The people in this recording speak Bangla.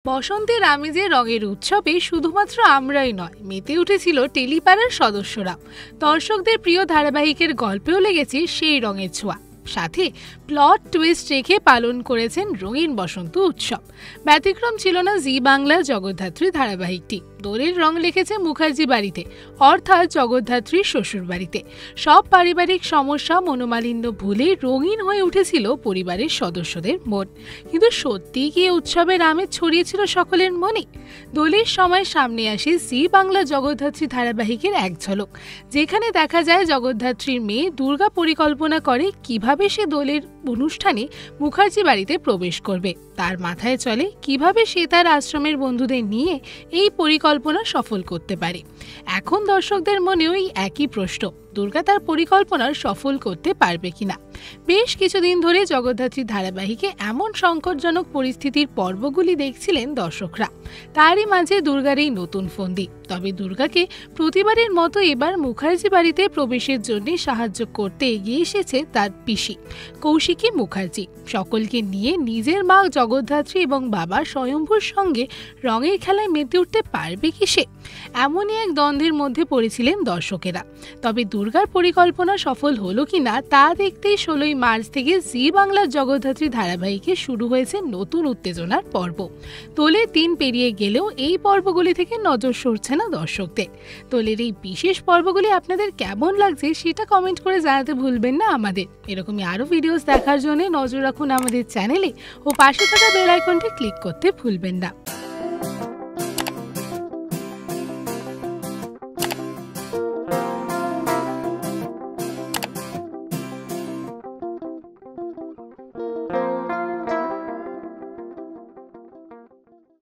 বসন্তের আমেজে রঙের উৎসবে শুধুমাত্র আমরাই নয়, মেতে উঠেছিল টেলিপাড়ার সদস্যরা। দর্শকদের প্রিয় ধারাবাহিকের গল্পেও লেগেছে সেই রঙের ছোঁয়া, সাথে প্লট টুইস্ট রেখে পালন করেছেন রঙিন বসন্ত উৎসব। ব্যতিক্রম ছিল না জি বাংলার জগদ্ধাত্রী ধারাবাহিকটি। দোলের রং লেগেছে মুখার্জি বাড়িতে, অর্থাৎ জগদ্ধাত্রীর শ্বশুর বাড়িতে। সব পারিবারিক সমস্যা মনোমালিন্য ভুলে রঙিন হয়ে উঠেছিল পরিবারের সদস্যদের মন। কিন্তু সত্যিই কি উৎসবের আমেজ ছড়িয়েছিল সকলের মনে? দোলের সময় সামনে আসে জি বাংলা জগদ্ধাত্রী ধারাবাহিকের এক ঝলক, যেখানে দেখা যায় জগদ্ধাত্রীর মেয়ে দুর্গা পরিকল্পনা করে কিভাবে সে দোলের অনুষ্ঠানে মুখার্জি বাড়িতে প্রবেশ করবে। তার মাথায় চলে কিভাবে সে তার আশ্রমের বন্ধুদের নিয়ে এই পরিকল্পনা সফল করতে পারে। এখন দর্শকদের মনেও একই প্রশ্ন, দুর্গা তার পরিকল্পনা সফল করতে পারবে কিনা। বেশ কিছুদিন ধরে জগদ্ধাত্রী ধারাবাহিকে এমন সংকটজনক পরিস্থিতির পর্বগুলি দেখছিলেন দর্শকরা। তারই মাঝে দুর্গার এই নতুন ফন্দি। তবে দুর্গাকে প্রতিবারের মতো এবার মুখার্জি বাড়িতে প্রবেশের জন্য সাহায্য করতে এগিয়ে এসেছে তার পিসি কৌশিকী মুখার্জি। সকলকে নিয়ে নিজের মা জগদ্ধাত্রী এবং বাবা স্বয়ম্ভুর সঙ্গে রঙের খেলায় মেতে উঠতে পারবে কি সে? এমনই এক দ্বন্দ্বের মধ্যে পড়েছিলেন দর্শকেরা। তবে দুর্গার পরিকল্পনা সফল হলো কিনা তা দেখতেই 16ই মার্চ থেকে জি বাংলার জগদ্ধাত্রী ধারাবাহিকে শুরু হয়েছে নতুন উত্তেজনার পর্ব। দোলের দিন পেরিয়ে গেলেও এই পর্বগুলি থেকে নজর সরছে না দর্শকদের। দোলের এই বিশেষ পর্বগুলি আপনাদের কেমন লাগছে সেটা কমেন্ট করে জানাতে ভুলবেন না আমাদের। এরকমই আরও ভিডিওস দেখার জন্য নজর রাখুন আমাদের চ্যানেলে ও পাশে থাকা বেল আইকনটি ক্লিক করতে ভুলবেন না।